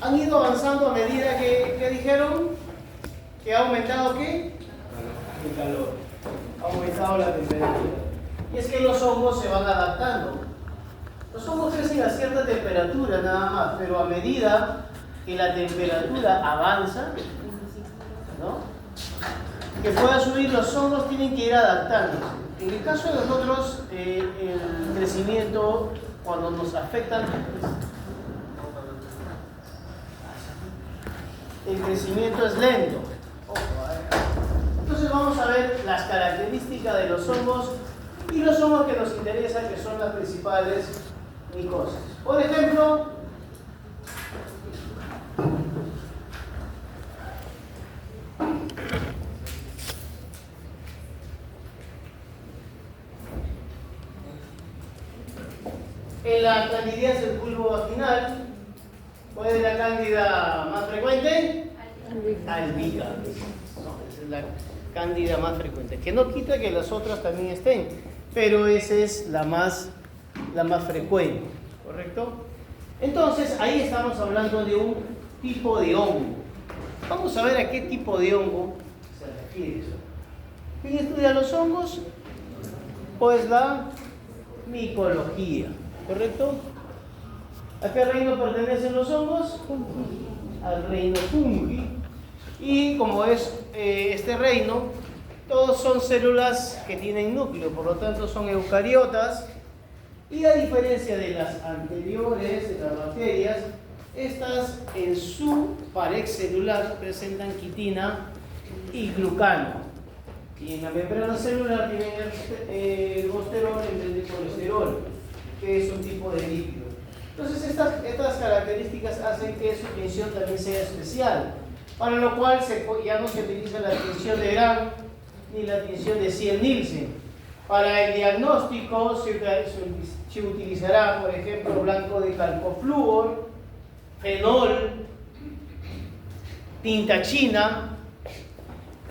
han ido avanzando a medida que dijeron que ha aumentado ¿qué? El calor. Ha aumentado la temperatura. Y es que los hongos se van adaptando. Los hongos crecen a cierta temperatura nada más, pero a medida que la temperatura avanza, ¿no? Que pueda subir, los hongos tienen que ir adaptándose. En el caso de nosotros, el crecimiento, cuando nos afectan, el crecimiento es lento. Entonces vamos a ver las características de los hongos y los hongos que nos interesan, que son las principales micoses. Por ejemplo, en la candidiasis vulvovaginal, ¿cuál es la cándida más frecuente? Albicans. No, esa es la cándida más frecuente. Que no quita que las otras también estén, pero esa es la más frecuente, ¿correcto? Entonces, ahí estamos hablando de un tipo de hongo. Vamos a ver a qué tipo de hongo se refiere eso. ¿Quién estudia los hongos? Pues la micología, ¿correcto? ¿A qué reino pertenecen los hongos? Al reino fungi. Y como es este reino, todos son células que tienen núcleo, por lo tanto son eucariotas. Y a diferencia de las anteriores, de las bacterias, estas en su pared celular presentan quitina y glucano. Y en la membrana celular tienen el ergosterol en vez de colesterol, que es un tipo de lípido. Entonces estas características hacen que su tinción también sea especial, para lo cual ya no se utiliza la tinción de Gram ni la tinción de Ziel-Nielsen. Para el diagnóstico se utilizará, por ejemplo, blanco de calcoflúor, fenol, tinta china,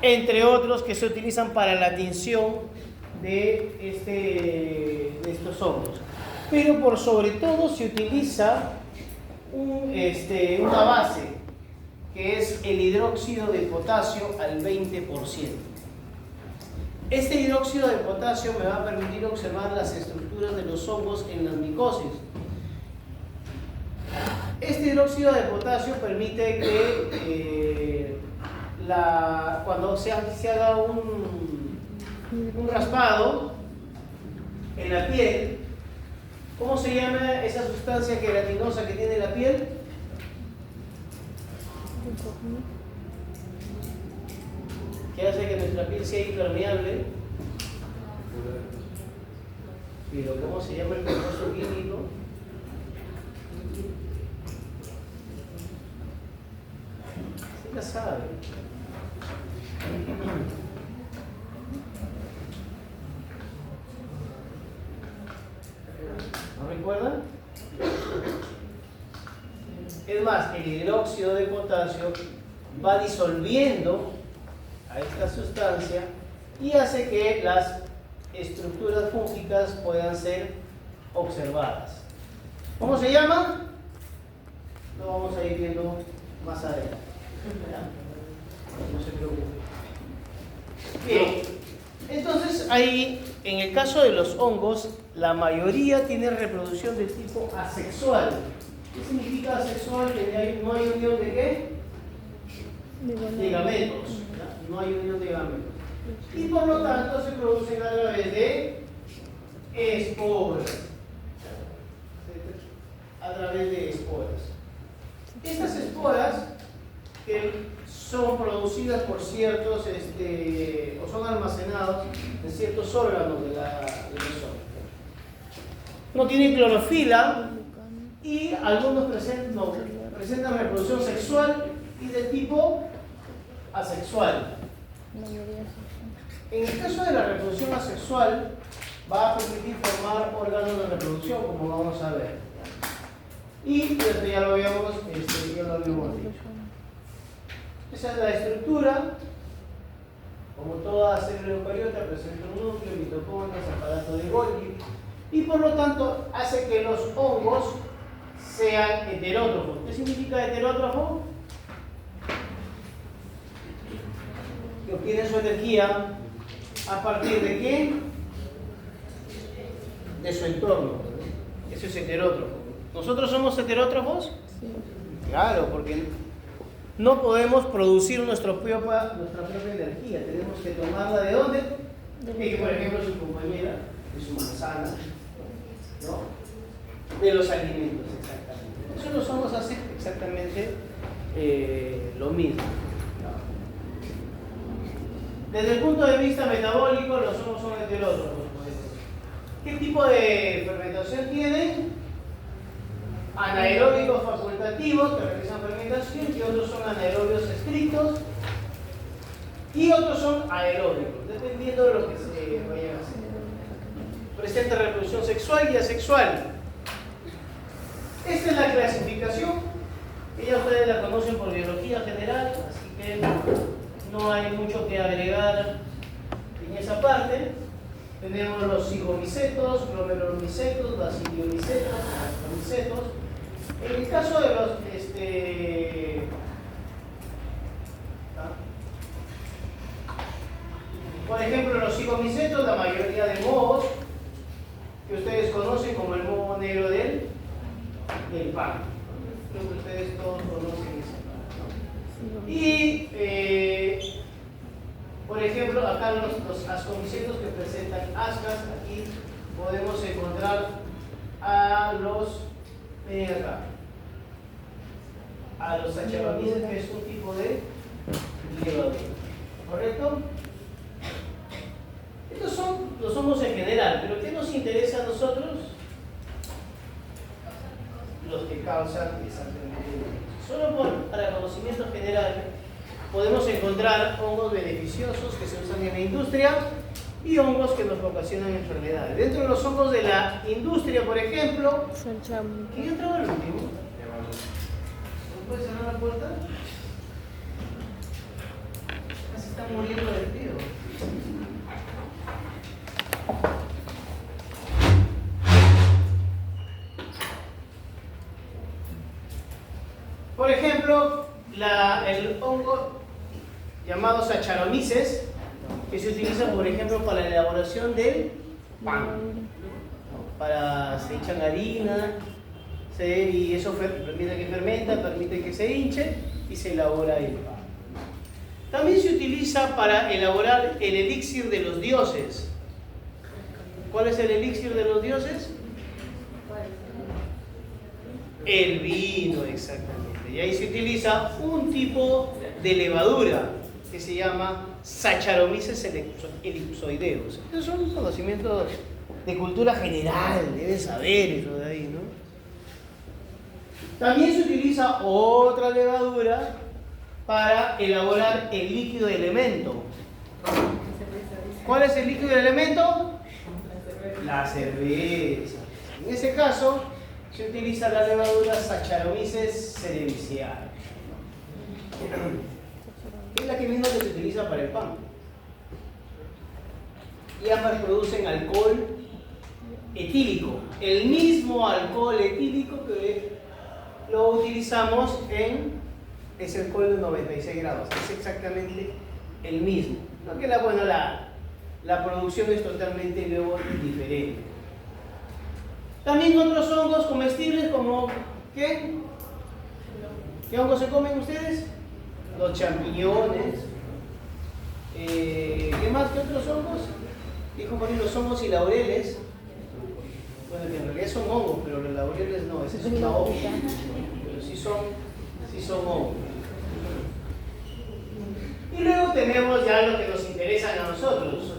entre otros que se utilizan para la tinción de estos hongos. Pero por sobre todo se utiliza una base, que es el hidróxido de potasio al 20%. Este hidróxido de potasio me va a permitir observar las estructuras de los hongos en las micosis. Este hidróxido de potasio permite que cuando se haga un raspado en la piel, ¿cómo se llama esa sustancia queratinosa que tiene la piel? Que hace que nuestra piel sea impermeable. Pero ¿cómo se llama el compuesto químico? Sí la sabe. ¿No recuerdan? Es más, el hidróxido de potasio va disolviendo a esta sustancia y hace que las estructuras fúngicas puedan ser observadas. ¿Cómo se llama? Lo vamos a ir viendo más adelante. No se preocupe. Bien, entonces ahí, en el caso de los hongos, la mayoría tiene reproducción de tipo asexual. ¿Qué significa asexual? Que no hay unión de ¿qué? De gametos. No hay unión de gametos. Y por lo tanto se producen a través de esporas. A través de esporas. Estas esporas que son producidas por ciertos, o son almacenados en ciertos órganos de los hongos. No tienen clorofila y algunos presentan reproducción sexual y de tipo asexual. En el caso de la reproducción asexual, va a permitir formar órganos de reproducción, como vamos a ver. Y esto ya lo habíamos dicho. Esa es la estructura. Como toda célula eucariota presenta un núcleo, mitocondrias, aparato de Golgi, y por lo tanto hace que los hongos sean heterótrofos. ¿Qué significa heterótrofo? Que obtienen su energía a partir de qué? De su entorno. Eso es heterótrofo. ¿Nosotros somos heterótrofos? Sí. Claro, porque no podemos producir nuestra propia energía. Tenemos que tomarla ¿de dónde? Que por ejemplo su compañera, de su manzana, ¿no? De los alimentos, exactamente. Nosotros somos así exactamente lo mismo. Desde el punto de vista metabólico, los hongos son heterótrofos. ¿Qué tipo de fermentación tienen? Anaeróbicos facultativos que realizan fermentación, y otros son anaerobios estrictos, y otros son aeróbicos, dependiendo de lo que se vaya a hacer. Presenta reproducción sexual y asexual. Esta es la clasificación. Ella ustedes la conocen por biología general, así que no hay mucho que agregar en esa parte. Tenemos los cigomicetos, glomerulomicetos, basidiomicetos, astromicetos. En el caso de los por ejemplo, los cigomicetos, la mayoría de mohos que ustedes conocen como el moho negro del pan. Creo que ustedes todos conocen ese pan, ¿no? Y por ejemplo, acá los ascomicetos que presentan ascas, aquí podemos encontrar a los saccharomyces, que es un tipo de levadura, ¿correcto? Estos son los hongos en general, pero ¿qué nos interesa a nosotros? Los que causan exactamente. Solo para conocimiento general podemos encontrar hongos beneficiosos que se usan en la industria y hongos que nos ocasionan enfermedades. Dentro de los hongos de la industria, por ejemplo, ¿quién entraba al último? ¿No puede cerrar la puerta? Casi están muriendo de frío. Por ejemplo, el hongo llamado Saccharomyces, que se utiliza, por ejemplo, para la elaboración del pan. Se hinchan harina, y eso permite que fermenta, permite que se hinche y se elabora el pan. También se utiliza para elaborar el elixir de los dioses. ¿Cuál es el elixir de los dioses? El vino, exactamente. Y ahí se utiliza un tipo de levadura que se llama Saccharomyces ellipsoideus. Esos son conocimientos de cultura general, deben saber eso de ahí, ¿no? También se utiliza otra levadura para elaborar el líquido de elemento. ¿Cuál es el líquido de elemento? La cerveza. En ese caso se utiliza la levadura Saccharomyces cerevisiae, que es la que misma que se utiliza para el pan. Y ambas producen alcohol etílico, el mismo alcohol etílico que lo utilizamos es el alcohol de 96 grados, es exactamente el mismo. No que la producción es totalmente luego diferente. También otros hongos comestibles como ¿qué? ¿Qué hongos se comen ustedes? Los champiñones. ¿Qué más? ¿Qué otros hongos? Dijo María, los hongos y laureles. Bueno, que en realidad son hongos, pero los laureles no, ese es una hoja. Pero sí son hongos. Y luego tenemos ya lo que nos interesan a nosotros,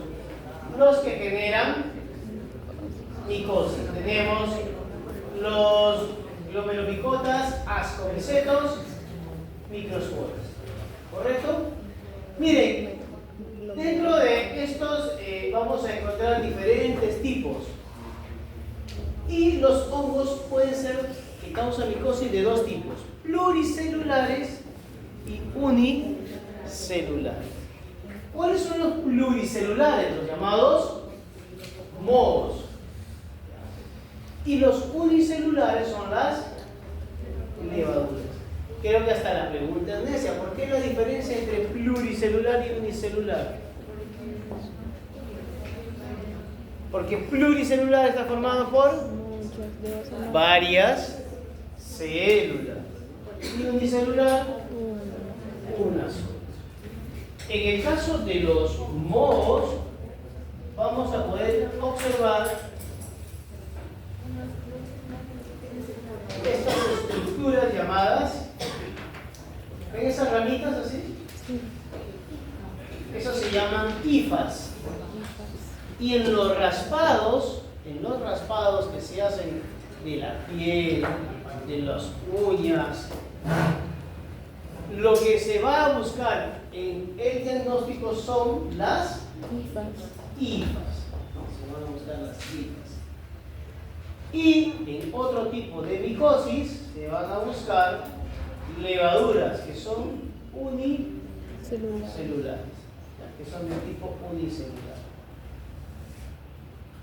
los que generan micosis. Tenemos los glomerulomicotas, ascomicetos, microsporas. ¿Correcto? Miren, dentro de estos vamos a encontrar diferentes tipos. Y los hongos pueden ser que causan micosis de dos tipos: pluricelulares y unicelulares. ¿Cuáles son los pluricelulares? Los llamados mohos. Y los unicelulares son las creo que hasta la pregunta es necia. ¿Por qué la diferencia entre pluricelular y unicelular? Porque pluricelular está formado por varias células. Y unicelular, una sola. En el caso de los mohos, vamos a poder observar estas estructuras llamadas, ¿ven esas ramitas así? Esas se llaman hifas. Y en los raspados que se hacen de la piel, de las uñas, lo que se va a buscar en el diagnóstico son las hifas. Se van a buscar las hifas. Y en otro tipo de micosis se van a buscar levaduras que son unicelulares, que son del tipo unicelular.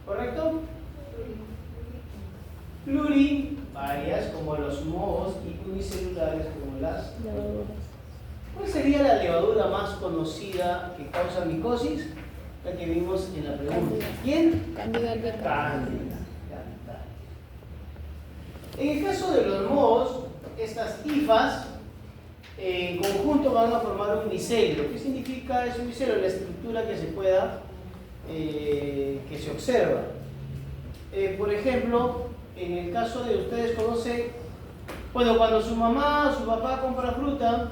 ¿Correcto? Pluri, varias como los mohos, y unicelulares como las levaduras. ¿Cuál sería la levadura más conocida que causa micosis? La que vimos en la pregunta. ¿Quién? Cándida albicans. Cándida. En el caso de los mohos, estas hifas en conjunto van a formar un micelio. ¿Qué significa ese micelio? La estructura que se pueda, que se observa. Por ejemplo, en el caso de ustedes conocen, bueno, cuando su mamá o su papá compra fruta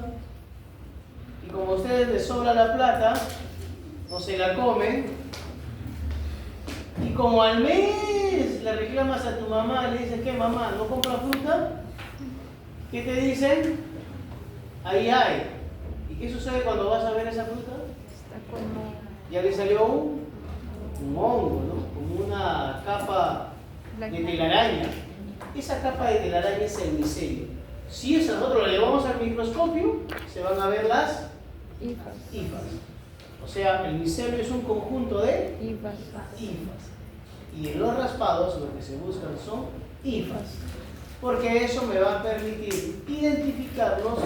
y como a ustedes les sobra la plata, no se la comen, y como al mes le reclamas a tu mamá, le dices, ¿qué mamá? ¿No compra fruta? ¿Qué te dicen? Ahí hay. ¿Y qué sucede cuando vas a ver esa fruta? Está como... Ya le salió un hongo, ¿no? Como una capa de telaraña. Esa capa de telaraña es el micelio. Si esa nosotros la llevamos al microscopio, se van a ver las hifas. O sea, el micelio es un conjunto de hifas. Y en los raspados lo que se buscan son hifas. Porque eso me va a permitir identificarlos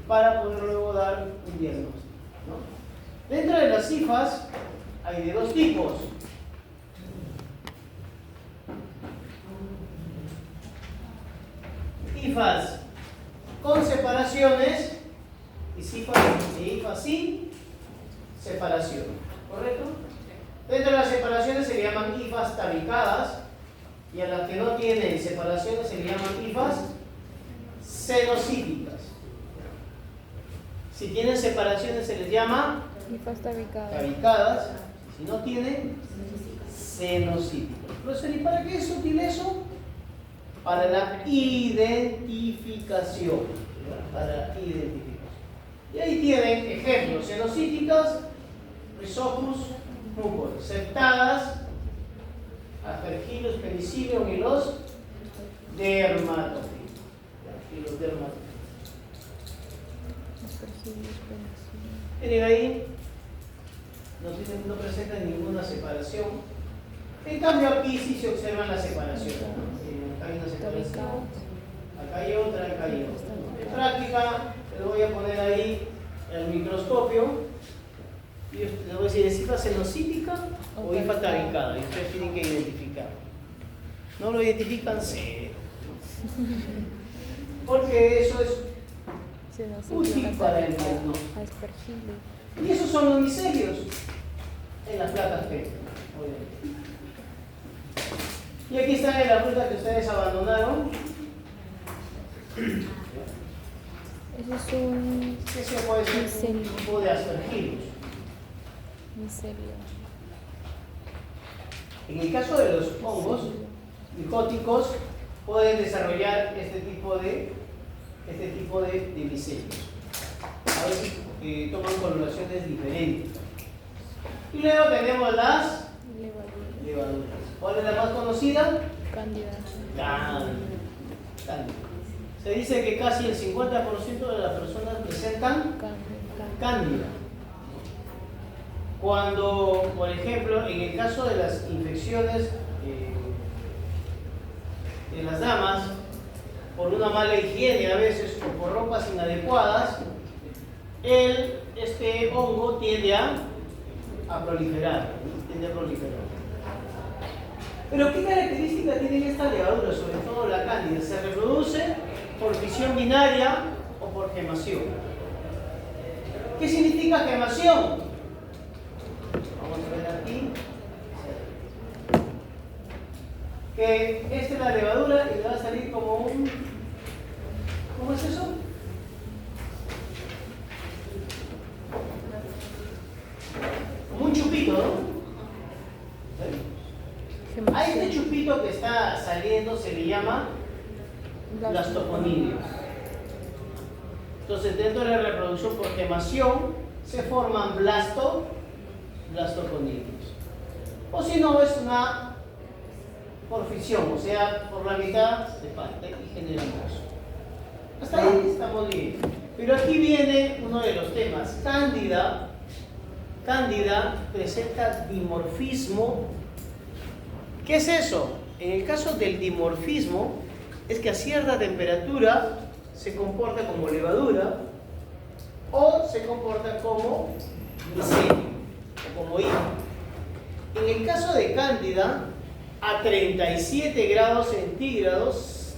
para poder luego dar un diagnóstico, ¿no? Dentro de las hifas hay de dos tipos. Hifas con separaciones y hifas sin separación. ¿Correcto? Dentro de las separaciones se le llaman hifas tabicadas y a las que no tienen separaciones se le llaman hifas cenocíticas. Si tienen separaciones se les llama hifas tabicadas. Si no tienen, cenocíticas. Profesor, ¿y para qué es útil eso? Para la identificación. Para la identificación. Y ahí tienen ejemplos: cenocíticas, Rhizopus mucor, septadas, Aspergillus penicillium y los dermatofilos. Miren ahí, no presentan ninguna separación. En cambio aquí sí se observan las separaciones. Acá hay una separación, acá hay otra, acá hay otra. En práctica, les voy a poner ahí el microscopio y les voy a decir, ¿es hifa cenocítica o hifa tabicada? Y ustedes tienen que identificar. No lo identifican, cero. Porque eso es útil para el diagnóstico. Y esos son los micelios en las placas P. Y aquí está en la fruta que ustedes abandonaron. Eso es un... Ese puede ser un tipo de Aspergillus. micelio. En el caso de los hongos micóticos pueden desarrollar este tipo de micelios. A veces toman coloraciones diferentes. Y luego tenemos las levaduras. ¿Cuál es la más conocida? Cándida. Cándida. Se dice que casi el 50% de las personas presentan cándida. Cuando, por ejemplo, en el caso de las infecciones de las damas, por una mala higiene a veces o por ropas inadecuadas, este hongo tiende a proliferar, ¿no? Tiende a proliferar. Pero ¿qué características tiene esta levadura, sobre todo la cándida? Se reproduce por fisión binaria o por gemación. ¿Qué significa gemación? Vamos a ver aquí. Que esta es la levadura y le va a salir como un... ¿Cómo es eso? Como un chupito, ¿no? A este chupito que está saliendo se le llama blastoconidios. Entonces, dentro de la reproducción por gemación se forman blastoconidios. O si no, es una por fisión, o sea, por la mitad de parte y generamos. Hasta ahí estamos bien. Pero aquí viene uno de los temas. Cándida presenta dimorfismo. ¿Qué es eso? En el caso del dimorfismo, es que a cierta temperatura se comporta como levadura o se comporta como micelio o como higo. En el caso de cándida, a 37 grados centígrados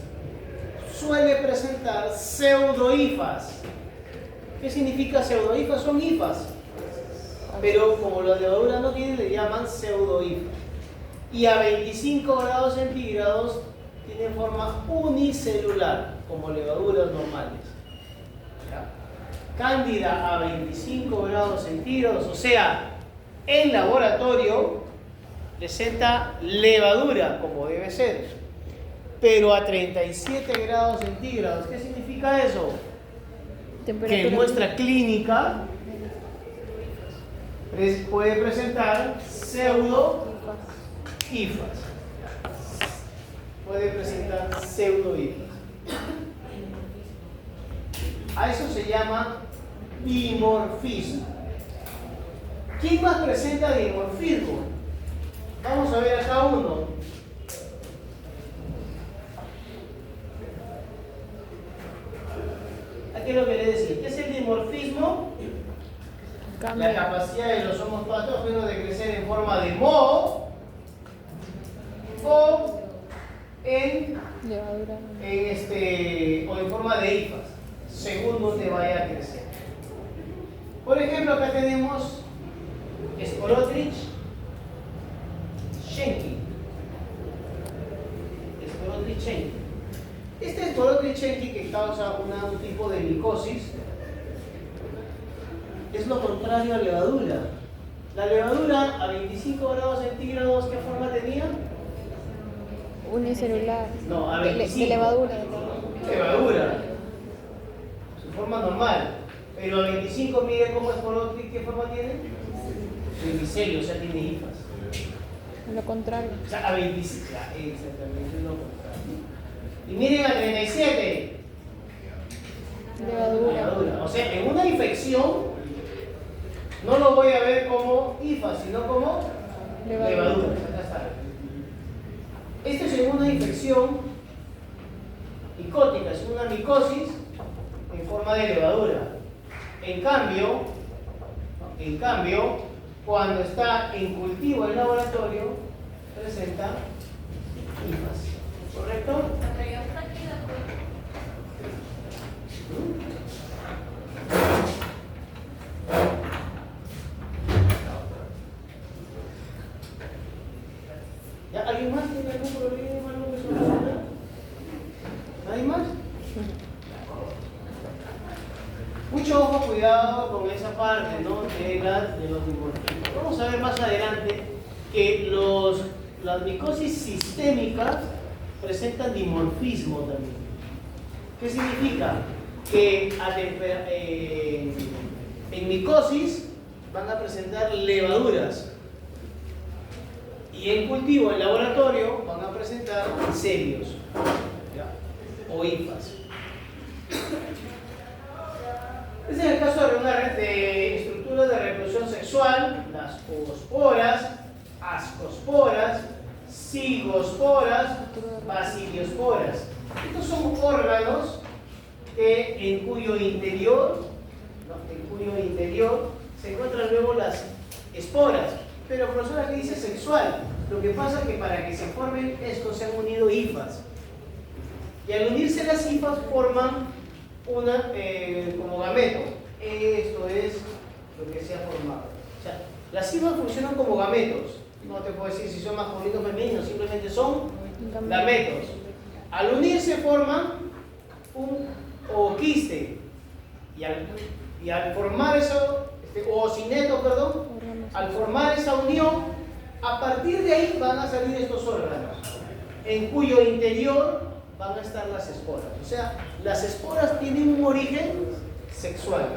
suele presentar pseudohifas. ¿Qué significa pseudohifas? Son hifas, pero como la levadura no tiene, le llaman pseudohifas. Y a 25 grados centígrados tienen forma unicelular, como levaduras normales. Cándida a 25 grados centígrados, o sea, en laboratorio presenta levadura, como debe ser, pero a 37 grados centígrados. ¿Qué significa eso? Que en muestra clínica puede presentar pseudohifas. Puede presentar pseudohifas. A eso se llama dimorfismo. ¿Quién más presenta dimorfismo? Vamos a ver acá uno. Aquí es lo que le decía. ¿Qué es el dimorfismo? La capacidad de los homos patógenos de crecer en forma de moho o en forma de hifas, según donde vaya a crecer. Por ejemplo, acá tenemos Sporotrich schenki. Sporotrich schenki. Este Sporotrich schenki, que causa un tipo de micosis, es lo contrario a la levadura. La levadura a 25 grados centígrados, ¿qué forma tenía? Unicelular. No, a 25. De levadura. Levadura. Su forma normal. Pero a 25, mire cómo es Sporotrich, ¿qué forma tiene? El micelio, o sea, tiene hifas. Lo contrario. O sea, a 25. Exactamente, es lo contrario. Y miren a 37. Levadura. O sea, en una infección no lo voy a ver como hifa, sino como levadura. Acá está. Esto es en una infección micótica, es una micosis en forma de levadura. En cambio, cuando está en cultivo en laboratorio, presenta hifas. ¿Correcto? ¿Ya? ¿Alguien más tiene algún problema, algo que solucionar? ¿Nadie más? Mucho ojo, cuidado con esa parte, ¿no? de los dimorfismos. Vamos a ver más adelante que las micosis sistémicas presentan dimorfismo también. ¿Qué significa? Que en micosis van a presentar levaduras y en cultivo, en laboratorio, van a presentar micelios o hifas. Este es el caso de una red de estructuras de reproducción sexual: las oosporas, ascosporas, cigosporas, baciliosporas. Estos son órganos en cuyo interior, se encuentran luego las esporas. Pero profesora, ¿qué dice sexual? Lo que pasa es que para que se formen estos se han unido hifas. Y al unirse las hifas forman una como gameto. Esto es lo que se ha formado. O sea, las hifas funcionan como gametos. No te puedo decir si son masculinos o femeninos, simplemente son gametos. Al unirse forman un ooquiste. Y al formar eso, oocineto, perdón, al formar esa unión, a partir de ahí van a salir estos órganos, en cuyo interior van a estar las esporas. O sea, las esporas tienen un origen sexual.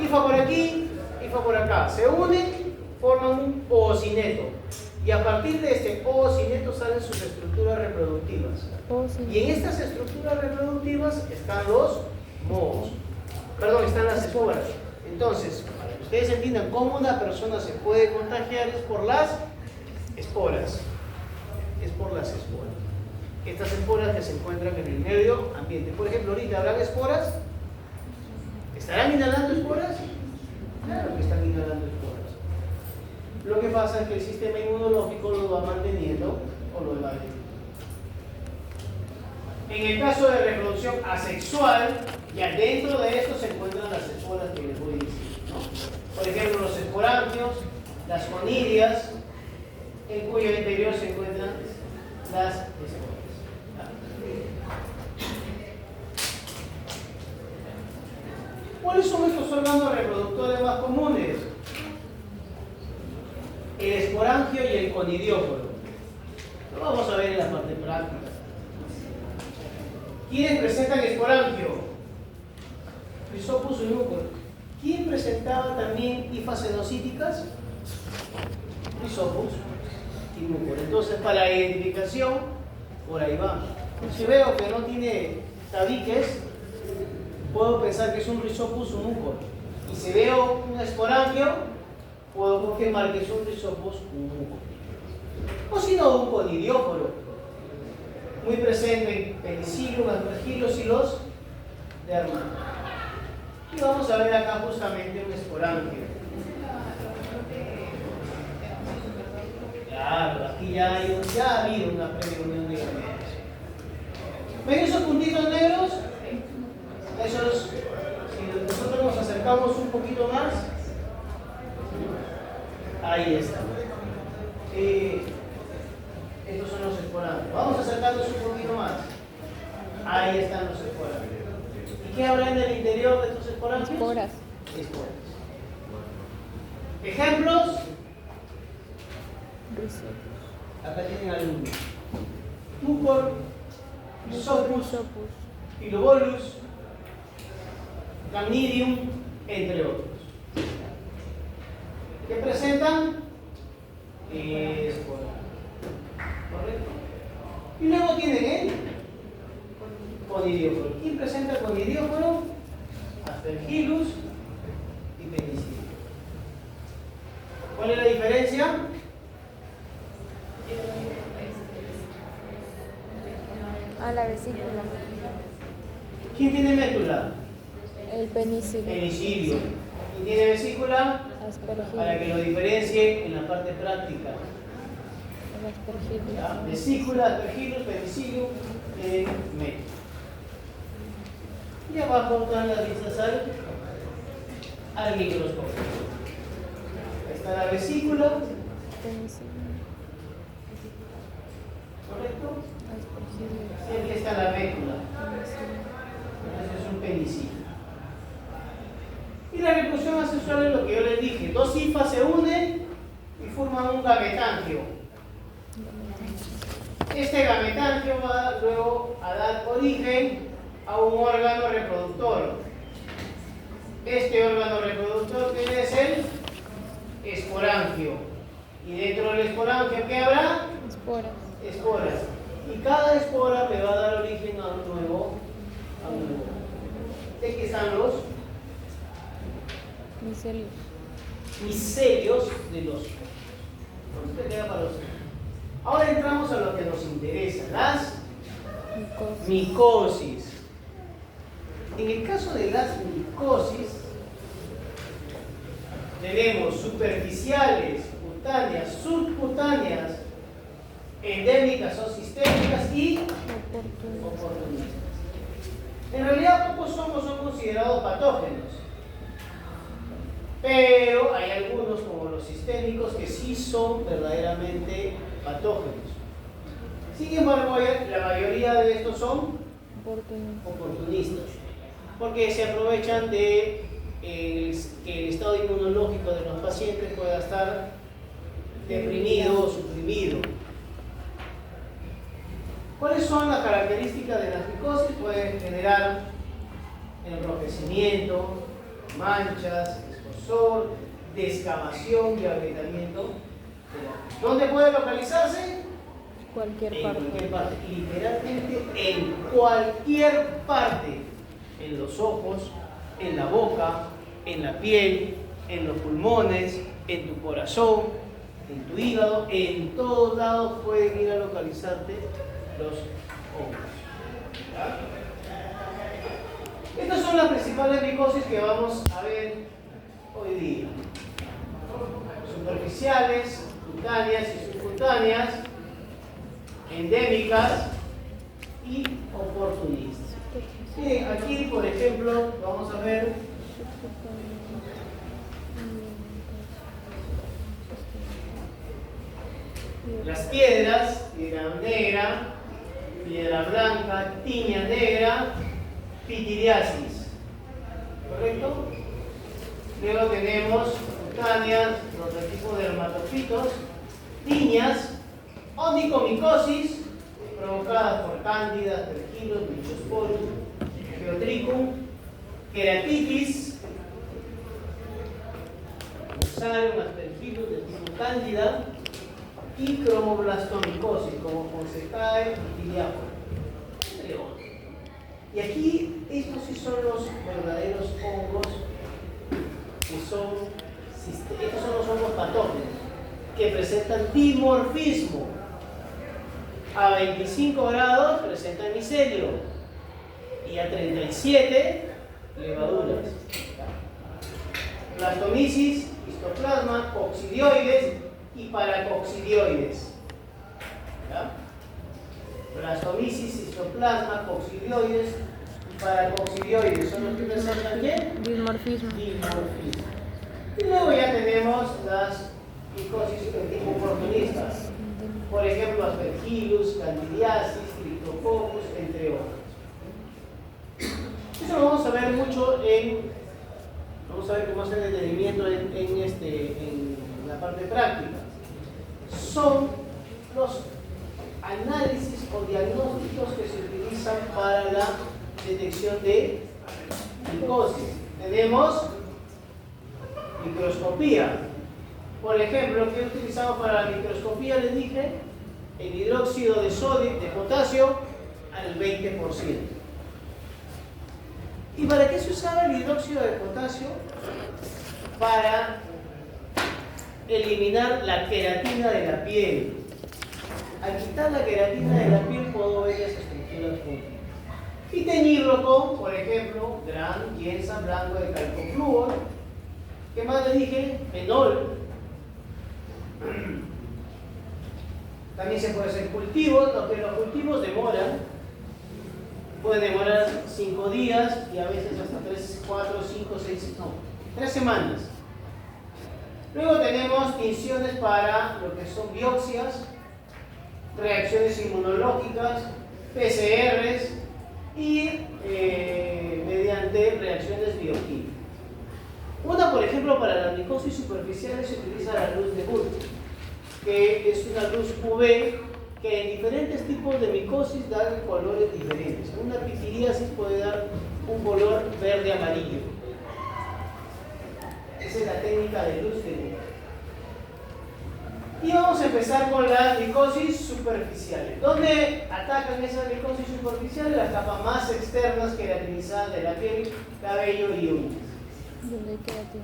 Hifa por aquí, hifa por acá. Se unen, forman un oocineto. Y a partir de este oocineto salen sus estructuras reproductivas. Y en estas estructuras reproductivas están los mohos. Perdón, están las esporas. Entonces, para que ustedes entiendan cómo una persona se puede contagiar es por las esporas. Es por las esporas. Estas esporas que se encuentran en el medio ambiente. Por ejemplo, ahorita habrán esporas. ¿Estarán inhalando esporas? Claro que están inhalando esporas. Lo que pasa es que el sistema inmunológico lo va manteniendo o lo va evitando. En el caso de reproducción asexual, ya dentro de esto se encuentran las esporas que les voy a decir, ¿no? Por ejemplo, los esporangios, las conidias, en cuyo interior se encuentran las esporas. ¿Cuáles son estos órganos reproductores más comunes? El esporangio y el conidióforo. Lo vamos a ver en la parte práctica. ¿Quiénes presentan esporangio? Rhizopus y núcleo. ¿Quién presentaba también hifas enocíticas? Rhizopus y núcleo. Entonces, para la identificación, por ahí va. Si veo que no tiene tabiques, puedo pensar que es un Rhizopus núcleo. Y si veo un esporangio, puedo confirmar que es un Rhizopus núcleo. O si no, un conidióforo. Muy presente en Penicillium, Aspergillus y los derma. Y vamos a ver acá justamente un esporangio. Claro, aquí ya ha habido una previa unión de gametos. ¿Ven esos puntitos negros? Esos, si nosotros nos acercamos un poquito más, ahí está. Estos son los esporangios. Vamos acercándonos un poquito más. Ahí están los esporangios. ¿Y qué habrá en el interior de estos esporangios? Esporas. Esporas. Ejemplos. Acá tienen algunos. Mucor, Rhizopus, Pilobolus, Clamnidium, entre otros. ¿Qué presentan? Esporas. ¿Correcto? Y luego tienen el conidióforo. ¿Quién presenta el conidióforo? Aspergillus y Penicillium. ¿Cuál es la diferencia? La vesícula. ¿Quién tiene médula? El penicilio. Penicillium. ¿Quién tiene vesícula? Aspergillus. Para que lo diferencie en la parte práctica. El aspergillus. ¿Ya? Vesícula, Aspergillus, Penicillium, médula. Y abajo están las vistas al microscopio. Está la vesícula, Penicillium. ¿correcto? Aspergillus. Y aquí está la médula. Penicillium. Entonces es un penicilio. Y la reproducción asexual es lo que yo les dije. Dos hifas se unen y forman un gametangio. Este gametangio va luego a dar origen a un órgano reproductor. Este órgano reproductor que es el esporangio. Y dentro del esporangio, ¿qué habrá? Esporas. Esporas. Y cada espora me va a dar origen a un nuevo. ¿De qué están los? Micelios. Micelios de los. Ahora entramos a lo que nos interesa, las Micosis. En el caso de las micosis, tenemos superficiales, cutáneas, subcutáneas, endémicas o sistémicas y oportunistas. En realidad pocos hongos son considerados patógenos, pero hay algunos como los sistémicos que sí son verdaderamente patógenos. Sin embargo, la mayoría de estos son oportunistas, porque se aprovechan de que el estado inmunológico de los pacientes pueda estar deprimido o suprimido. ¿Cuáles son las características de las micosis? Pueden generar enrojecimiento, manchas, escozor, descamación y agrietamiento. ¿Dónde puede localizarse? Cualquier parte. En cualquier parte, literalmente en cualquier parte, en los ojos, en la boca, en la piel, en los pulmones, en tu corazón, en tu hígado, en todos lados pueden ir a localizarte los hongos. Estas son las principales micosis que vamos a ver hoy día: superficiales, cutáneas y subcutáneas, endémicas y oportunistas. Miren, aquí por ejemplo vamos a ver las piedras: piedra negra, piedra blanca, tiña negra, pitiriasis. ¿Correcto? Luego tenemos cutáneas, prototipo de dermatofitos, tiñas, onicomicosis, provocadas por cándidas, aspergillus, mycosporum, geotrichum, queratitis, fusarium, aspergillus de tipo cándida, y cromoblastomicosis, como Fonsecae y Tiliáfora, entre otros. Y aquí, estos sí son los verdaderos hongos, estos son los hongos patógenos, que presentan dimorfismo. A 25 grados presentan micelio y a 37 levaduras. Blastomisis, histoplasma, coccidioides y paracoccidioides. ¿Ya? Blastomisis, histoplasma, coccidioides y paracoccidioides son los que presentan ¿qué? Dimorfismo. Y luego ya tenemos las micosis de tipo oportunista. Por ejemplo, aspergillus, candidiasis, cryptococcus, entre otros. Eso lo vamos a ver mucho vamos a ver cómo hacer detenimiento en la parte práctica. Son los análisis o diagnósticos que se utilizan para la detección de micosis. Tenemos microscopía. Por ejemplo, ¿qué utilizamos para la microscopía? Les dije, el hidróxido de sodio, de potasio, al 20%. ¿Y para qué se usaba el hidróxido de potasio? Para eliminar la queratina de la piel. Al quitar la queratina de la piel puedo ver las estructuras juntas. Y teñirlo con, por ejemplo, gran, yensa, blanco de calcoflúor. ¿Qué más le dije? Fenol. También se puede hacer cultivos, aunque los cultivos pueden demorar 5 días y a veces hasta 3, 4, 5, 6, 3 semanas. Luego tenemos tinciones para lo que son biopsias, reacciones inmunológicas, PCRs y mediante reacciones bioquímicas. Una, por ejemplo, para las micosis superficiales se utiliza la luz de Wood, que es una luz UV que en diferentes tipos de micosis dan colores diferentes. Una pitiriasis puede dar un color verde-amarillo. Esa es la técnica de luz de Wood. Y vamos a empezar con las micosis superficiales. ¿Dónde atacan esas micosis superficiales? Las capas más externas queratinizadas de la piel, cabello y uñas.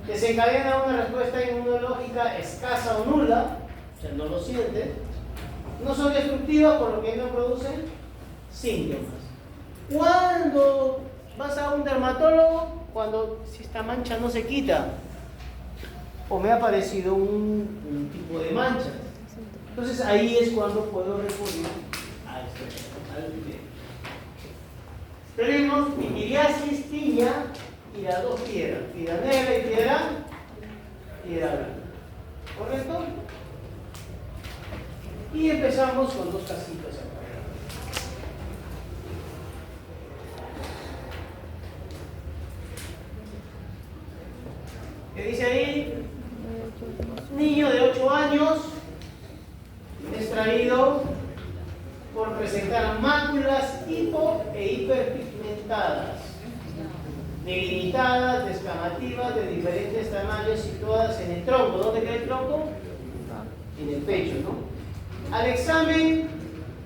Desencadena una respuesta inmunológica escasa o nula, o sea, no lo sienten. No son destructivas, por lo que no producen síntomas. Cuando vas a un dermatólogo, cuando si esta mancha no se quita, o me ha aparecido un tipo de mancha, entonces ahí es cuando puedo recurrir a al video. Tenemos pitiriasis, tiña y las dos piedras, piedra negra y piedra blanca. ¿Correcto? Y empezamos con dos casitos acá. ¿Qué dice ahí? Niño de 8 años extraído por presentar máculas hipo e hiperpigmentadas, delimitadas, descamativas, de diferentes tamaños, situadas en el tronco. ¿Dónde queda el tronco? En el pecho, ¿no? Al examen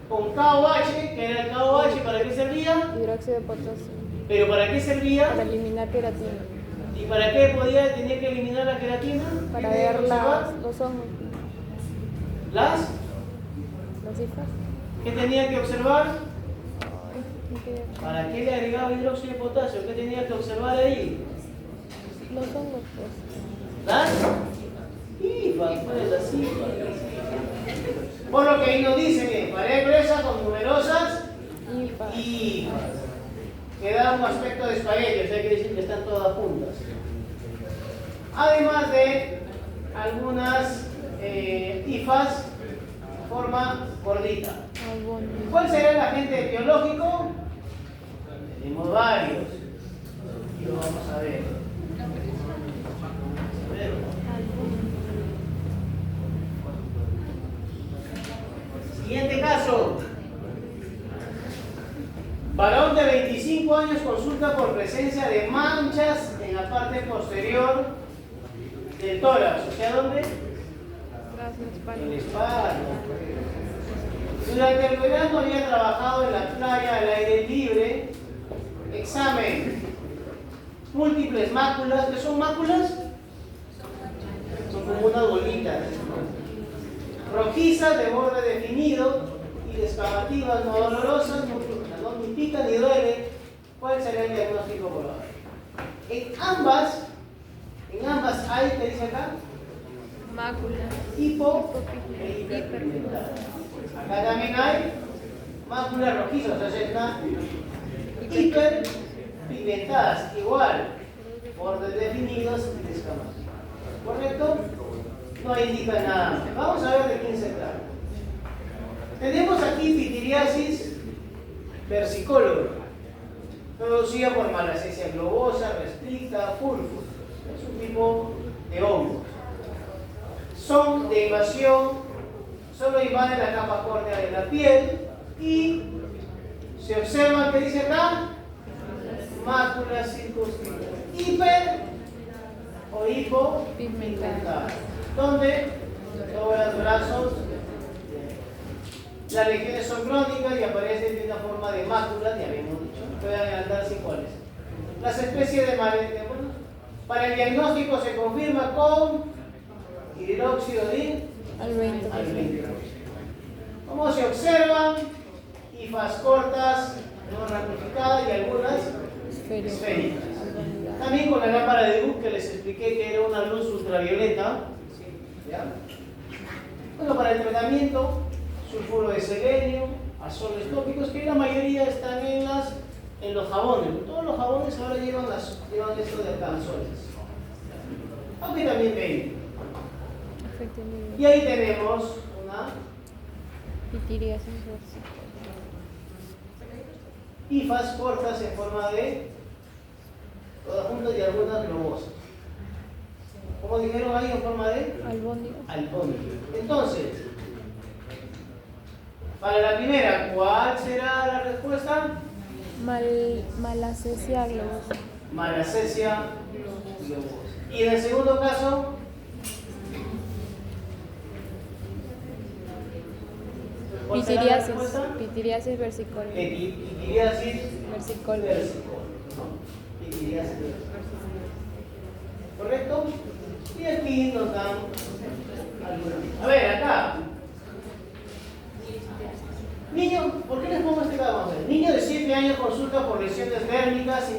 con KOH, que era el KOH, ¿para qué servía? Hidróxido de potasio. ¿Pero para qué servía? Para eliminar queratina. ¿Y para qué tenía que eliminar la queratina? Para ¿Qué tenía ver que observar? los ojos. ¿Las? Las cifras. ¿Qué tenía que observar? No quería- ¿Para qué le agregaba hidróxido de potasio? ¿Qué tenía que observar ahí? Los hongos, pues. ¿Las? IFAS, pues las IFAS. Por lo que ahí nos dice que pared gruesa con numerosas IFAS. IFAS. Que da un aspecto de espagueti, o sea, quiere decir que están todas juntas. Además de algunas IFAS en forma gordita. Albóndiga. ¿Cuál será el agente biológico? Tenemos varios. Y lo vamos a ver. Siguiente caso. Varón de 25 años consulta por presencia de manchas en la parte posterior del tórax. O sea, ¿dónde? Tras la En la espalda. espalda. Durante el verano había trabajado en la playa al aire libre. Examen. Múltiples máculas. ¿Qué son máculas? Son como unas bolitas. Rojizas de borde definido y descamativas, no dolorosas, no ni pican ni duele. ¿Cuál será el diagnóstico por ahora? En ambas hay, ¿qué dice acá? Mácula. Hipo e hiperpigmentada. Acá también hay máculas rojizas, o sea, están hiperpigmentadas, igual, bordes definidos y descamativos. ¿Correcto? No indica nada más. Vamos a ver de quién se trata. Tenemos aquí pitiriasis versicolor, producida por malacesia globosa, restricta, fulfus. Es un tipo de hongos. Son de invasión, solo invaden la capa córnea de la piel y se observan, ¿qué dice acá? Máculas circunscritas. Hiper o hipopigmentadas. ¿Dónde? Todos los brazos. Las lesiones son crónicas y aparecen de una forma de máculas, ya habíamos dicho. Pueden adelantarse cuáles. Las especies de bueno, para el diagnóstico se confirma con hidróxido de Al 20. al 20%. ¿Cómo se observan? Hifas cortas, no ramificadas y algunas esféricas. También con la lámpara de Buck que les expliqué que era una luz ultravioleta. ¿Ya? Bueno, para el tratamiento, sulfuro de selenio, azoles tópicos, que la mayoría están en los jabones. Todos los jabones ahora llevan esto de acá, azoles. Aunque también ven. Y ahí tenemos una Pitiriasis versicolor. hifas cortas en forma de todas juntas y algunas globosas. Como dijeron ahí, en forma de Albóndiga. albóndiga. Entonces, para la primera, ¿cuál será la respuesta? Malacesia globosa. Malacesia globosa. Y en el segundo caso, ¿cuál será la Pitiriasis. respuesta? Pitiriasis versicolor. Pitiriasis Versicolor. versicolor. Pitiriasis versicolor. ¿Correcto? Y aquí nos dan algunas. A ver, acá. Niño, ¿por qué les pongo este caso? Vamos a ver. Niño de 7 años consulta por lesiones dérmicas,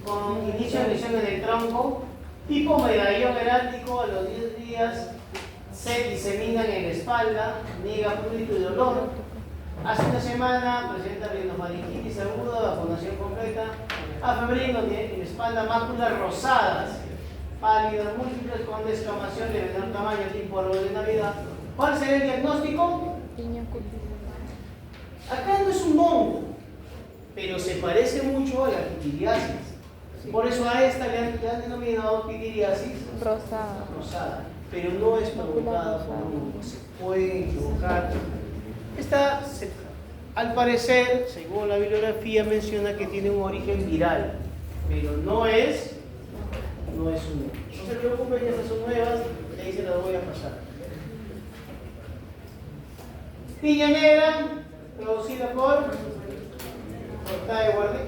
con inicio de lesiones del tronco, tipo medallón heráldico. A los 10 días se diseminan en la espalda, niega prurito y dolor. Hace una semana presenta rinofaringitis aguda, vacunación completa. A febrero tiene en la espalda máculas rosadas, pálidas múltiples con descamación de menor tamaño, tipo árbol de Navidad. ¿Cuál sería el diagnóstico? Piña cutis. Acá no es un hongo, pero se parece mucho a la pitiriasis. Por eso a esta le han denominado pitiriasis rosada, pero no es provocada por un hongo. Se puede equivocar. Esta, al parecer, según la bibliografía, menciona que tiene un origen viral, pero no es un hongo. No se preocupen, estas son nuevas, y ahí se las voy a pasar. Tiña negra, producida por cortada de guardia,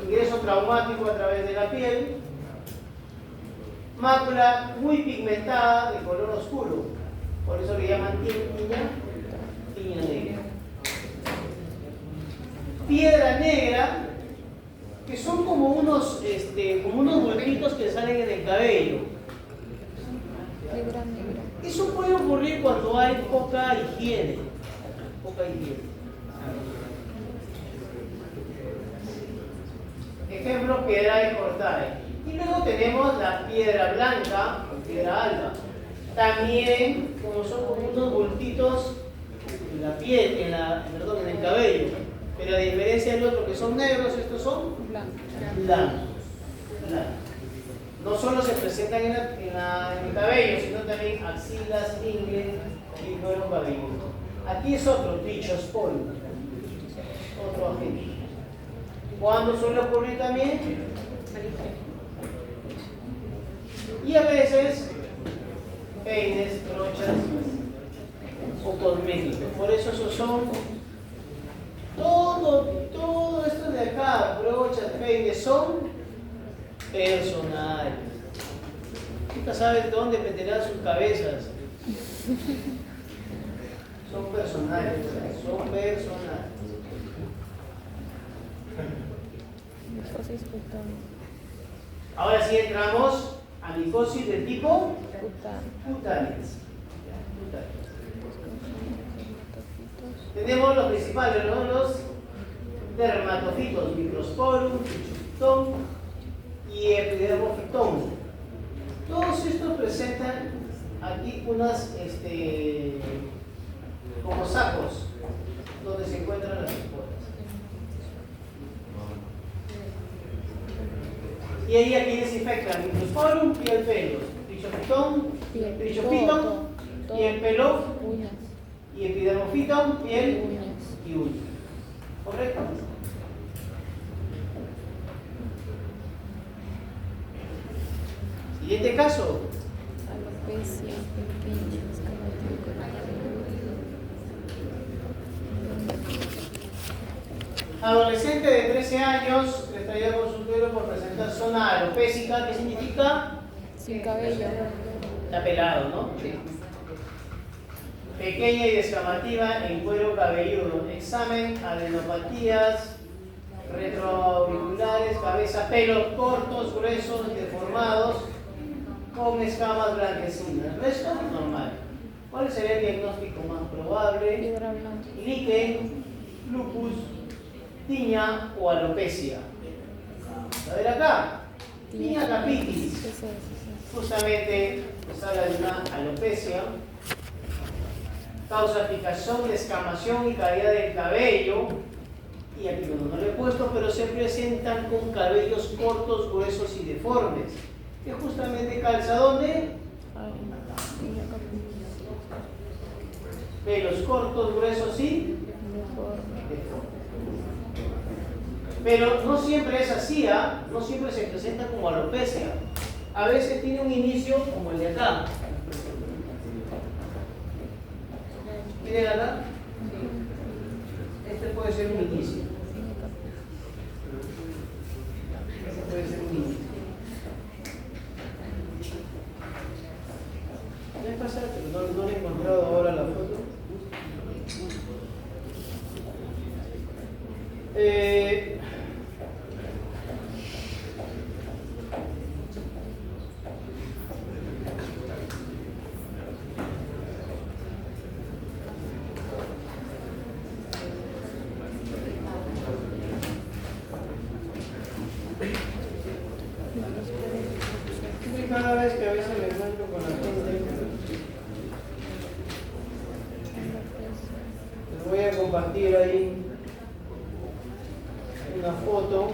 ingreso traumático a través de la piel, mácula muy pigmentada de color oscuro, por eso le llaman tiña negra. Piedra negra, que son como unos bultitos que salen en el cabello. Piedra negra. Eso puede ocurrir cuando hay poca higiene. Ejemplo, piedra de cortaje. Y luego tenemos la piedra blanca o piedra alba. También, como son como unos bultitos en la piel, en el cabello. Pero a diferencia del otro que son negros, estos son blancos. No solo se presentan en el cabello, sino también axilas, ingle y cuero cabelludo. Aquí es otro trichosporo, otro agente. ¿Cuándo suele ocurrir también? Y a veces peines, brochas o cosméticos. Por eso esos son todo esto de acá, brochas, peines, son personales. Nunca sabes dónde meterán sus cabezas. Son personales. Micosis cutánea. Ahora sí entramos a micosis de tipo cutáneas. Tenemos los principales, ¿no? Los dermatofitos, microsporum, trichofitón y epidermofitón. Todos estos presentan aquí unas como sacos donde se encuentran las esporas. Y ahí a quienes infectan microsporum, piel, pelos, trichofitón, piel, pelo, Uñas. y epidermofitón, piel Uñas. y uñas. ¿Correcto? Siguiente caso. Alopecia, pinche, escamatíco. Adolescente de 13 años que traía consultorio por presentar zona alopécica. ¿Qué significa? Sin cabello. Está pelado, ¿no? Pequeña y descamativa en cuero cabelludo. Examen, adenopatías retroauriculares, cabeza, pelos cortos, gruesos, deformados, con escamas blanquecinas. El resto, normal. ¿Cuál sería el diagnóstico más probable? Piedra blanca. Líquen, lupus, tiña o alopecia. A ver acá. Tiña capitis. ¿Qué es eso? Justamente nos habla de una alopecia. Causa picazón, descamación y caída del cabello. Y aquí no lo he puesto, pero se presentan con cabellos cortos, gruesos y deformes. Que justamente calza ¿dónde? Ay, piña capitis. Pelos cortos, gruesos y Deforme. deformes. Pero no siempre es así, ¿ah? No siempre se presenta como alopecia. A veces tiene un inicio como el de acá. ¿Miren acá? Este puede ser un inicio. Este puede ser un inicio. Debe pasar, pero no le he encontrado ahora la foto. compartir ahí una foto.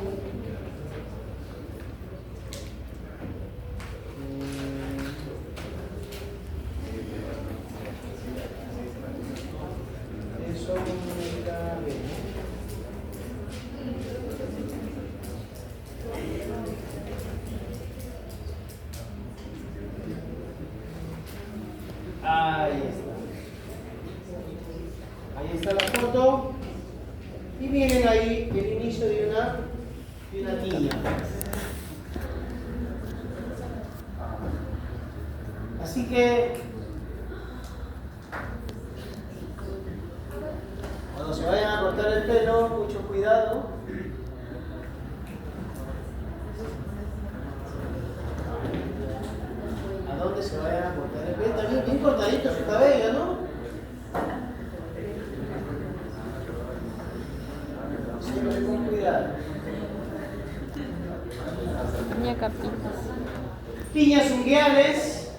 Eso me cabe. Ahí está. Ahí está la foto. Y miren ahí el inicio de una tiña. Así que cuando se vayan a cortar el pelo, mucho cuidado. A dónde se vayan a cortar el pelo, también bien cortadito su cabello, ¿no? Siempre con cuidado. Piña capitas. Piñas unguiales.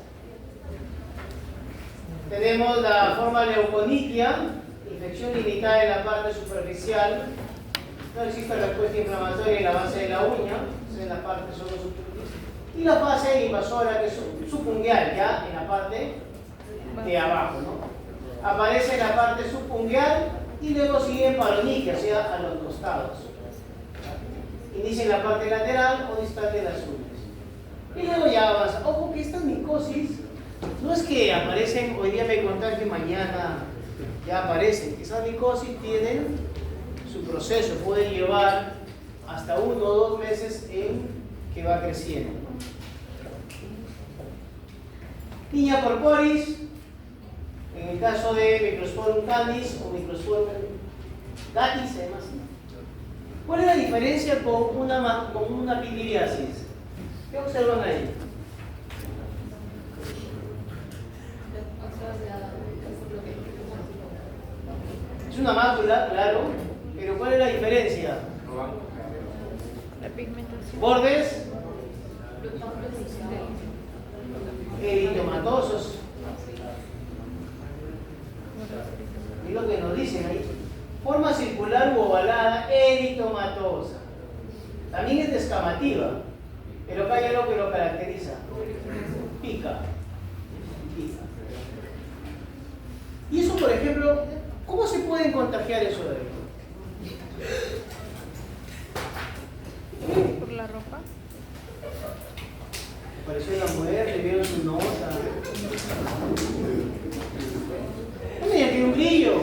Tenemos la forma leuconitia, infección limitada en la parte superficial. No existe respuesta inflamatoria en la base de la uña, es en la parte solo superficial. Y la fase invasora, que es subunguial, ya en la parte de abajo, ¿no? Aparece en la parte subunguial y luego sigue en paroniquia, o sea, a los costados. Inicia en la parte lateral o distal de las uñas. Y luego ya avanza. Ojo que estas micosis no es que aparecen, hoy día me contaron que mañana ya aparecen. Esas micosis tienen su proceso, puede llevar hasta 1 o 2 meses en que va creciendo. Tiña corporis, en el caso de Microsporum canis o Microsporum gatis, además. ¿Cuál es la diferencia con una pitiriasis? ¿Qué observan ahí? Es una mácula, claro, pero ¿cuál es la diferencia? La pigmentación. Bordes eritomatosos. Es lo que nos dicen ahí. Forma circular u ovalada eritomatosa. También es descamativa, pero acá hay algo que lo caracteriza. Pica. Pica. Y eso, por ejemplo, ¿cómo se pueden contagiar eso de ahí? Por la ropa. Pareció una mujer, le vieron su nota. Mira, tiene un brillo.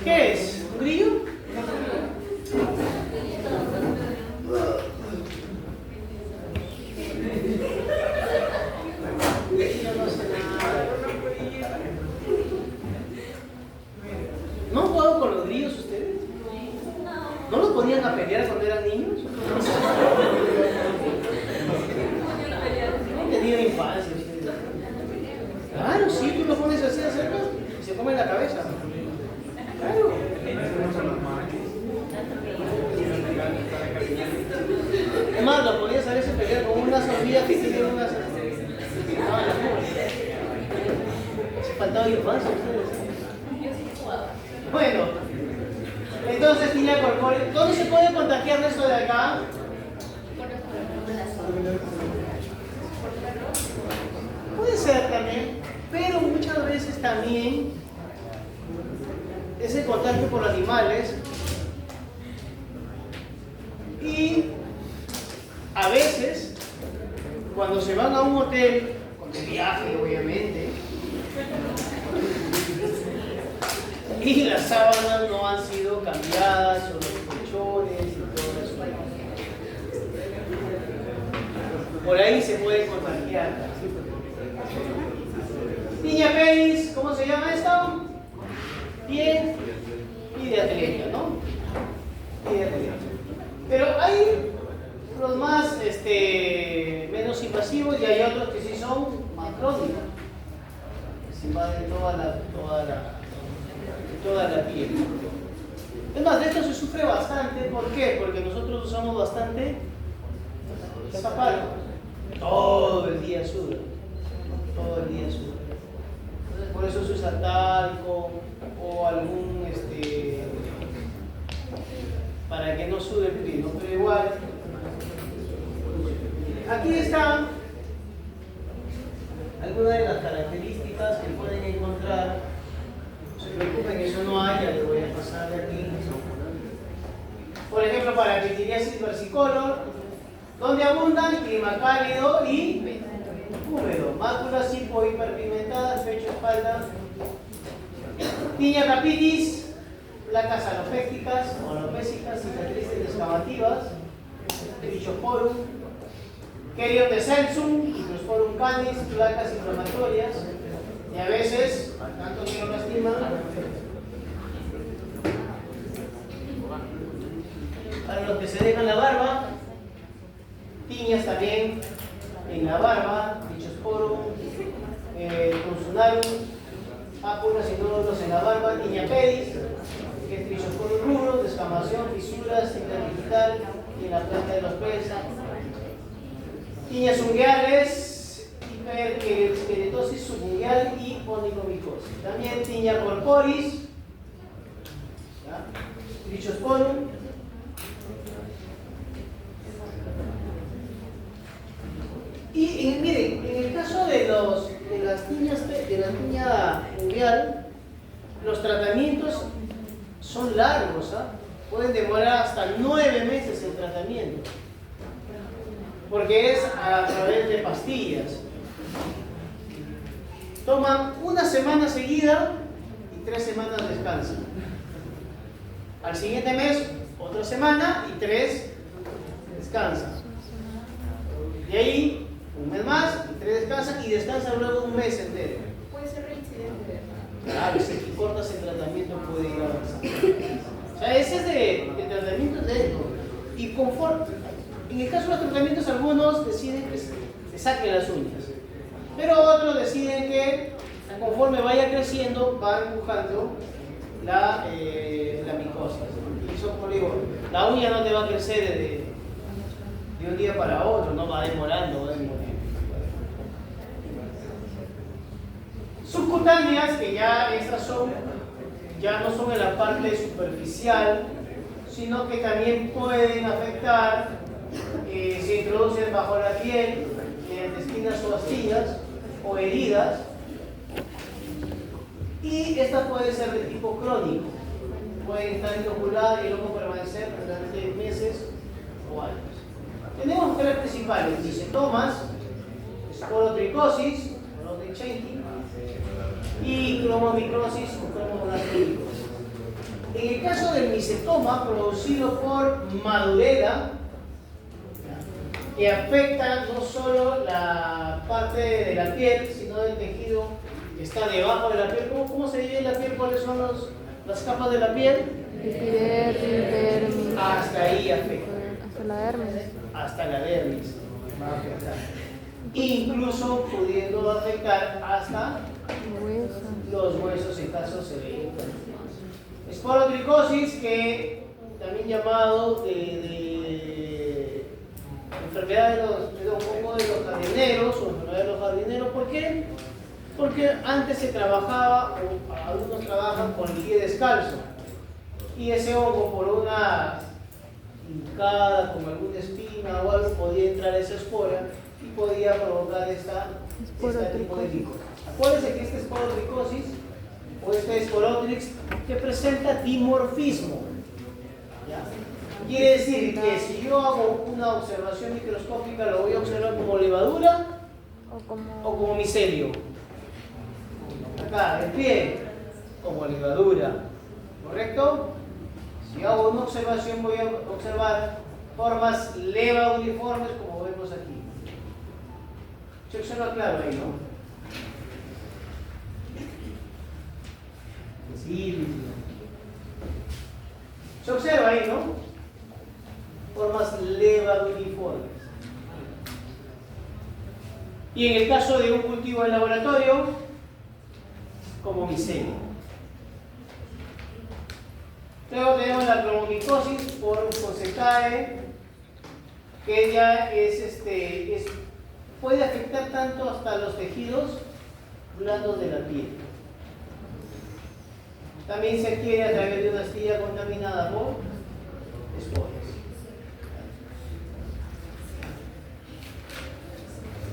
¿Qué es? ¿Un grillo? ¿No han jugado con los grillos ustedes? ¿No los ponían a pelear cuando eran niños? ¿No tenían infancia ustedes? Claro, sí, tú lo pones así cerca y se come la cabeza. Claro. Es más, lo podías a veces pelear con unas hormigas que tienen unas... Se faltaba infancia ustedes. Bueno, entonces tiña corpórea. ¿Dónde se puede contagiar esto de acá? Puede ser también, pero muchas veces también es el contagio por animales. Y a veces, cuando se van a un hotel, de viaje obviamente, y las sábanas no han sido cambiadas, o los colchones y todo eso, por ahí se puede contagiar. Niña penis, ¿cómo se llama esto? Pie y de atleta, ¿no? Pie de atleta. Pero hay los más menos invasivos y hay otros que sí son más crónicos. Si invaden toda la piel. Es más, de esto se sufre bastante. ¿Por qué? Porque nosotros usamos bastante zapato. Todo el día suda. Todo el día suda. Entonces, por eso se usa talco o algún para que no sude el pie, ¿no? Pero igual, aquí están algunas de las características que pueden encontrar. No se preocupen, eso no hay, ya les voy a pasar de aquí. Por ejemplo, para pitiriasis versicolor, donde abundan clima cálido y húmedo, máculas hipohiperpigmentadas, pecho, espalda, tiña capitis, placas alopécticas o alopésicas, cicatrices descamativas, trichosporum, Kerion descensum, Microsporum canis, placas inflamatorias, y a veces, tanto que lo lastiman, para los que se dejan la barba, tiñas también en la barba, Trichosporum, Consunarum, ápulas y nódulos en la barba, tiña pedis, que es Trichosporum rubrum, descamación, fisuras interdigital y en la planta de los pies, tiñas ungueales, hiperkeratosis subungueal y onicomicosis. También tiña corporis, Trichosporum. Y miren, en el caso de la tiña ungueal, los tratamientos son largos, pueden demorar hasta 9 meses el tratamiento, porque es a través de pastillas. Toman una semana seguida y 3 semanas descansan. Al siguiente mes, otra semana y 3 descansan. De ahí, un mes más y 3 descansan y descansan luego un mes entero. Puede ser reincidente. Claro, si cortas el tratamiento puede ir avanzando. O sea, ese es el tratamiento lento. Y conforme, en el caso de los tratamientos, algunos deciden que se saquen las uñas, pero otros deciden que conforme vaya creciendo va empujando la micosis. Y eso, como digo, la uña no te va a crecer de un día para otro, no va demorando, Subcutáneas, que ya estas ya no son en la parte superficial, sino que también pueden afectar, se introducen bajo la piel, mediante espinas o astillas o heridas, y estas pueden ser de tipo crónico, pueden estar inoculadas y luego permanecer durante meses o años. Tenemos 3 principales: micetomas, esporotricosis, y cromomicrosis o cromoblastosis. En el caso del micetoma producido por madurera, que afecta no solo la parte de la piel, sino del tejido que está debajo de la piel. ¿Cómo se divide la piel? ¿Cuáles son las capas de la piel? Epidermis, dermis. Hasta ahí afecta. Hasta la dermis. Hasta la dermis va a afectar. Incluso pudiendo afectar hasta los huesos en caso se ve. Esporotricosis, que también llamado de enfermedad de los jardineros o enfermedad de los jardineros. ¿Por qué? Porque antes se trabajaba, o algunos trabajan con el pie descalzo, y ese hongo, por una hincada con alguna espina o algo, podía entrar esa espora y podía provocar este tipo de micosis. Acuérdense que esta esporotricosis o este esporotrix que presenta dimorfismo. ¿Ya? Quiere decir que si yo hago una observación microscópica, lo voy a observar como levadura o como micelio. Acá, el pie, como levadura, ¿correcto? Si hago una observación, voy a observar formas levaduriformes, como vemos aquí. Se observa claro ahí, ¿no? Sí. Se observa ahí, ¿no? Formas levaduriformes. Y en el caso de un cultivo en laboratorio, como micelio. Luego tenemos la cromomicosis por Cosecae, que ella puede afectar tanto hasta los tejidos blandos de la piel. También se adquiere a través de una astilla contaminada por esporas.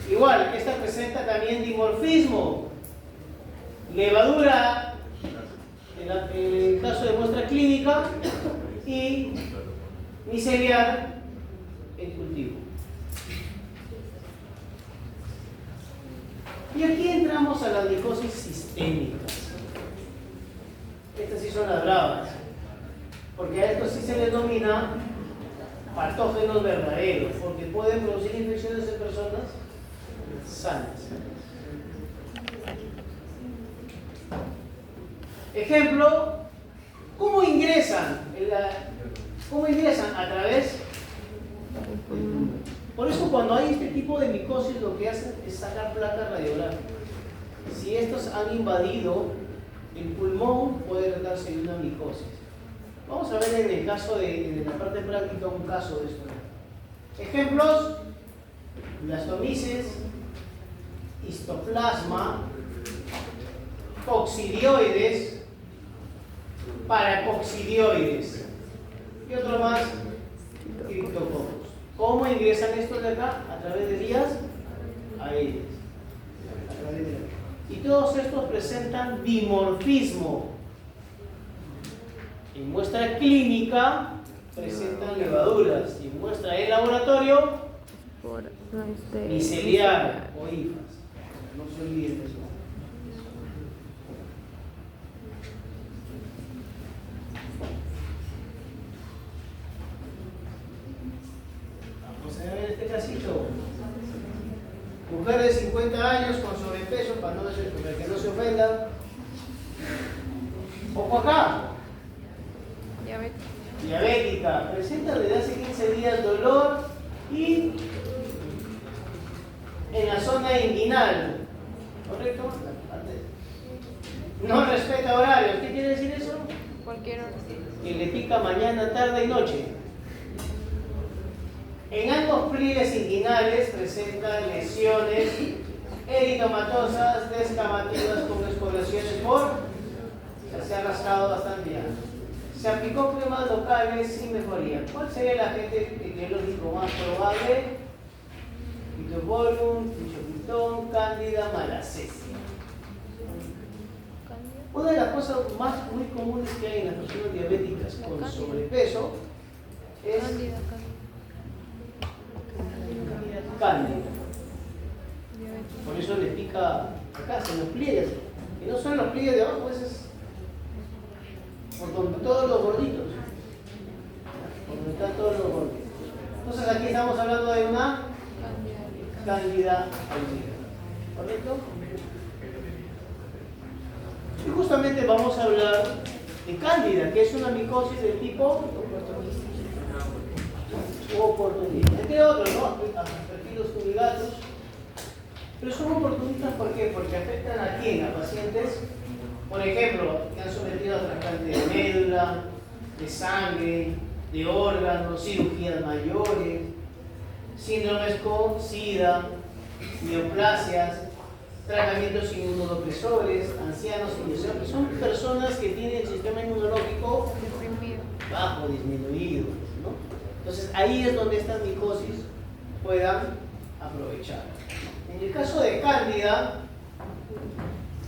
Igual, esta presenta también dimorfismo. Levadura, en el caso de muestra clínica, y miceliar en cultivo. Y aquí entramos a las micosis sistémicas. Estas sí son las bravas, porque a estos sí se les denomina patógenos verdaderos, porque pueden producir infecciones en personas sanas. Ejemplo, ¿cómo ingresan? A través del pulmón. Por eso cuando hay este tipo de micosis lo que hacen es sacar placas radiográficas. Si estos han invadido el pulmón, puede tratarse de una micosis. Vamos a ver en el caso de la parte práctica un caso de esto. Ejemplos: blastomices, histoplasma, coccidioides, paracoccidioides y otro más, criptococos. ¿Cómo ingresan estos de acá? A través de vías aéreas. Y todos estos presentan dimorfismo. En muestra clínica presentan levaduras y en muestra de laboratorio miceliar o hifas. No se olviden de eso. Vamos a ver este casito. Mujer de 50 años con sobrepeso, para que no se ofenda. Ojo acá. Diabética. Presenta desde hace 15 días dolor y en la zona inguinal. ¿Correcto? No respeta horarios. ¿Qué quiere decir eso? Cualquier hora. Que le pica mañana, tarde y noche. En ambos pliegues inguinales presentan lesiones eritomatosas, descamativas con exploraciones se ha rascado bastante ya. Se aplicó cremas locales sin mejoría. ¿Cuál sería el agente etiológico más probable? Phytobolum, Trichophyton, Cándida, Malassezia. Una de las cosas muy comunes que hay en las personas diabéticas con sobrepeso es Cándida. Por eso le pica acá, en los pliegues. Y no son los pliegues de abajo, pues es por donde todos los gorditos. Por donde están todos los gorditos. Entonces aquí estamos hablando de una Cándida albicans. ¿Correcto? Y justamente vamos a hablar de Cándida, que es una micosis del tipo oportunista. Entre otros, ¿no? Perfilos fumigatus. Pero son oportunistas, ¿por qué? Porque afectan a quién, a pacientes, por ejemplo, que han sometido a trasplante de médula, de sangre, de órganos, cirugías mayores, síndromes con SIDA, neoplasias, tratamientos inmunodepresores, ancianos inyecciones. Son personas que tienen el sistema inmunológico bajo, disminuido, ¿no? Entonces ahí es donde estas micosis puedan aprovechar. En el caso de Cándida,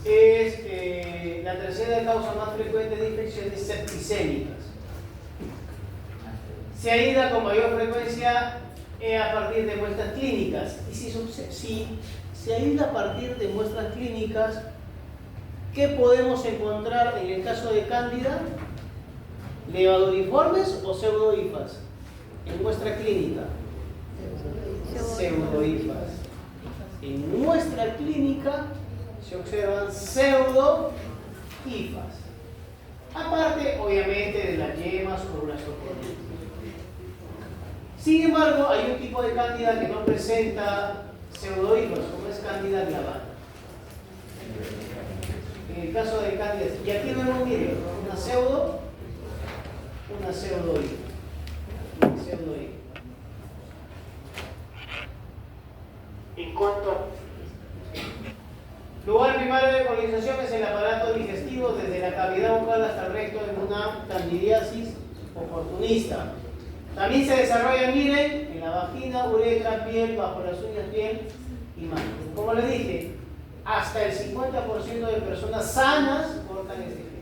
es la tercera causa más frecuente de infecciones septicémicas. Se aísla con mayor frecuencia a partir de muestras clínicas. Y si se aísla a partir de muestras clínicas, ¿qué podemos encontrar en el caso de Cándida? ¿Levaduriformes o pseudohifas? En muestra clínica, pseudohifas. En muestra clínica se observan pseudohifas. Aparte, obviamente, de las yemas o las ocorrientes. Sin embargo, hay un tipo de Cándida que no presenta pseudohifas, como es Cándida clavata. En el caso de cándida, y aquí vemos, mire, una pseudo hígado. Una pseudo hígado. En cuanto lugar primario de colonización es el aparato digestivo desde la cavidad bucal hasta el recto en una candidiasis oportunista. También se desarrolla, miren, en la vagina, uretra, piel, bajo las uñas, piel y manos. Como les dije, hasta el 50% de personas sanas portan este gen.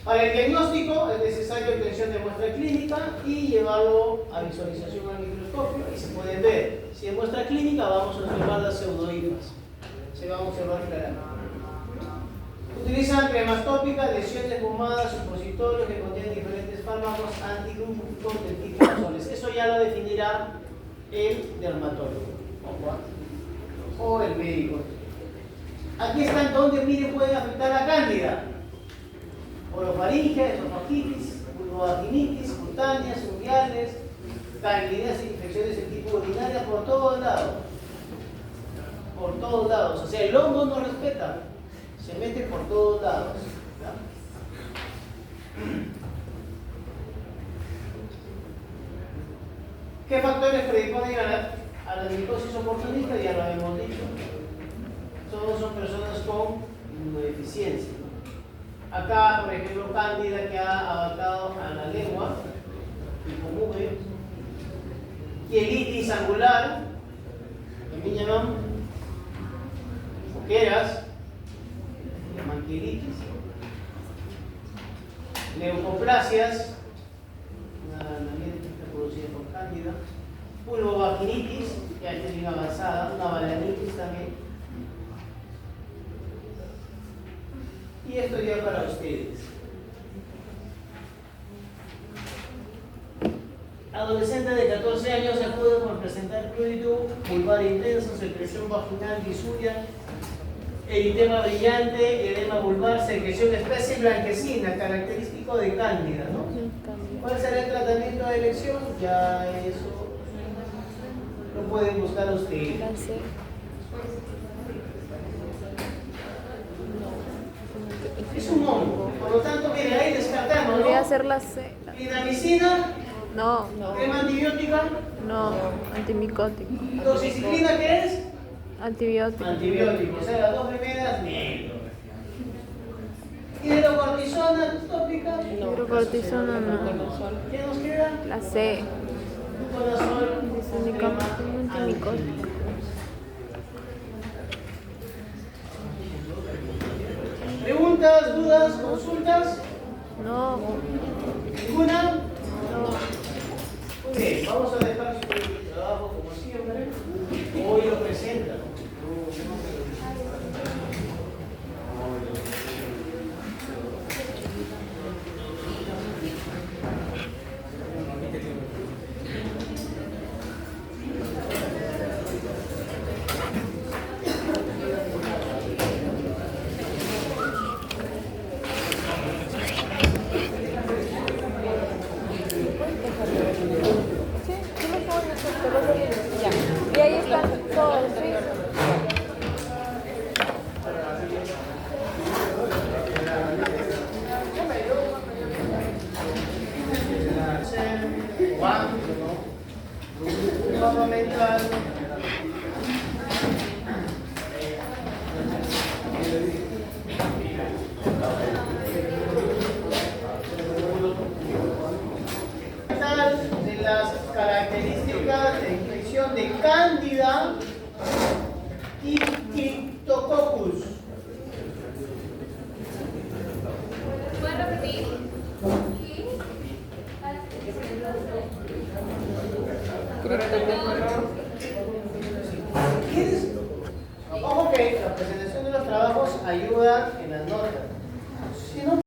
Para el diagnóstico es necesario obtención de muestra clínica y llevarlo a visualización al microscopio y se pueden ver. Si en muestra clínica vamos a observar las pseudohígmas. Se van a observar claramente. Utilizan cremas tópicas, lesiones fumadas, supositorios que contienen diferentes fármacos antigrúficos del tipo azoles. Eso ya lo definirá el dermatólogo o el médico. Aquí está donde, mire, puede afectar la cándida. Orofaringe, esofagitis, vulvovaginitis, cutáneas, unguiales, candidias e infecciones de tipo urinaria por todos lados. Por todos lados. O sea, el hongo no respeta. Se mete por todos lados. ¿Ya? ¿Qué factores predisponen a la micosis oportunista? Ya lo hemos dicho. Todos son personas con inmunodeficiencia. Acá, por ejemplo, cándida que ha abarcado a la lengua, tipo mugre, quielitis angular, también llaman foqueras, llaman quielitis, leucoplasias, una miel que está producida por cándida, vulvovaginitis, ya está bien avanzada, una balanitis también. Y esto ya para ustedes. Adolescente de 14 años acude por presentar prurito vulvar intenso, secreción vaginal, disuria, eritema brillante, edema vulvar, secreción espesa y blanquecina, característico de cándida, ¿no? ¿Cuál será el tratamiento de elección? Ya eso lo pueden buscar ustedes. Es un hongo, por lo tanto, mire, ahí descartamos, ¿no? Podría ser la C. Clindamicina, No, crema antibiótica, no, antimicótico. doxiciclina, ¿qué es? Antibiótico. Antibiótico, o sea, las dos primeras, negro. Hidrocortisona tópica, Hidrocortisona no. ¿qué nos queda? La C. Fluconazol, Es un antimicótico. ¿Preguntas, dudas, consultas? No, ¿Ninguna? no. Muy bien, vamos a dejar su trabajo como siempre. Hoy lo presentan. Y ahí están todos, ¿sí? Mapa mental. De las características de infección de cándida y Cryptococcus. ¿Puedes repetir? Criptococcus.